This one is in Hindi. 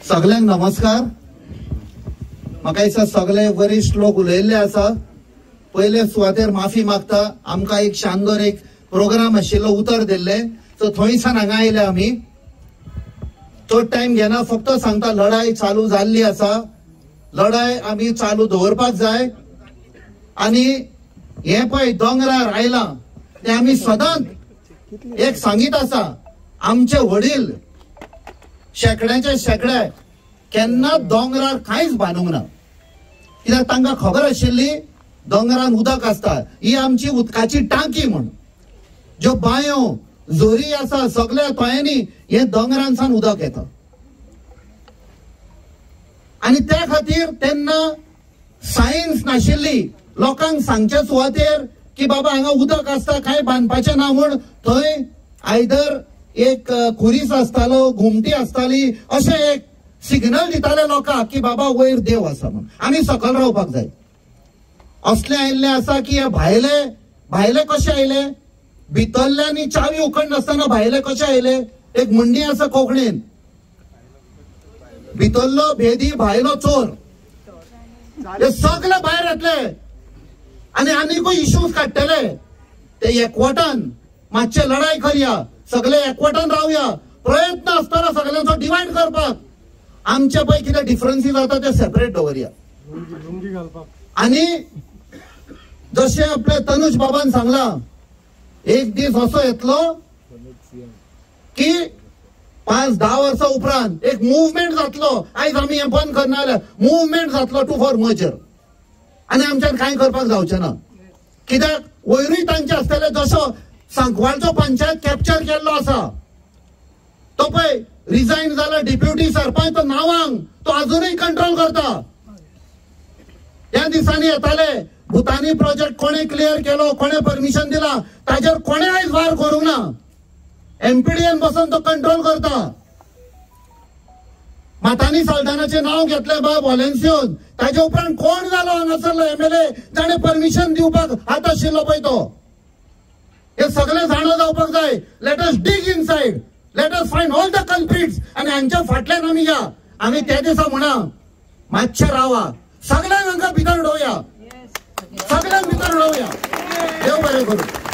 सगळ्यांक नमस्कार। म्हाका दिसता सगळे वरिष्ठ लोक उलयल्ले आसा। पयले सुवातेर माफी मागता, आमकां एक शानदार एक प्रोग्राम आशिल्लो उतर दिल्ले, सो थंयसान हांगा आयले आमी। चड टाइम घेना, फक्त सांगता लढाई चालू जाल्ली आसा, लढाई आमी चालू दवरपाक जाय। आणि हे पळय दोंगरार आयलां ते आमी सदांच एक सांगीत आसा, आमचे वडील शेकड्याचे शेकडे केन्ना दोंगरार कांयच बांदूंक ना, कित्याक तांकां खबर आशिल्ली दोंगरान उदक आसता, ही आमची उदकाची टांकी म्हण। ज्यो बांयो झोरी आसा सगळ्या तळ्यांनी हे दोंगरांसान उदक येता। आणि त्या खातीर तेन्ना सायन्स नाशिल्ली, लोकांक सांगचे सुवातेर की बाबा हांगा उदक आसता, कांय बांदपाचें ना म्हूण थंय आयदर एक खुरीस आसतालो, घुमटी आसताली, अशें एक सिग्नल दिताले लोकांक की बाबा वयर देव आसा म्हूण, आमी सकयल रावपाक जाय। असले आयिल्ले आसा की हे भायले कशे आयले, भितरल्यांनी चावी उखड नासतना भायले कशे आयले। एक मंडी आसा कोंकणीन, भितरलो भेदी भायलो चोर, हे सगळे भायर येतले आणि आनीकूय इश्यूज काडटले। ते एकवटान मातशे लढाई करया, सगळे एकवटान रावया, प्रयत्न आसतना सगळ्यांचो डिवायड करपाक। आमचे पळय कितें डिफरन्सीस आसा ते सेपरेट दवरया। आणि जशें आपले तनुज बाबान सांगला, एक दीस असो येतलो की 5-10 वर्सां उपरांत एक मुवमेंट जातलो। आयज आमी हे बंद करना जाल्यार मुवमेंट जातलो टू फॉर मर्जर, आनी आमच्यान कांय करपाक जावचें ना। कित्याक वयरूय तांचे आसतले, जसो सांकवालचो पंचायत कॅप्चर केल्लो आसा, तो पळय रिजायन जाला डेप्युटी सरपंच, तो नावांक तो अजूनही कंट्रोल करता। त्या दिसांनी येताले भुतानी प्रोजेक्ट कोणे क्लियर केलो, कोणे परमिशन दिला, ताजेर कोणे आयज वार करूंक ना। एमपीडीएन बसून तो कंट्रोल करता। मातानी साल्दानाचे नाव घेतले बाब वॉलेन्सियोन, ताजे उपरांत कोण जालो हांगासरलो एमएलए जाणे परमिशन दिवपाक हात आशिल्लो पळय तो। हे सगळे जाणो जावपाक जाय। Let us dig inside, let us find all the culprits, आणि हांच्या फाटल्यान आमी या। आमी त्या दिसा म्हणा मातशे रावा, सगळ्यांक हांगा भितर उडोवया, सगळ्यांक भितर उडोवया। देव बरें करूं।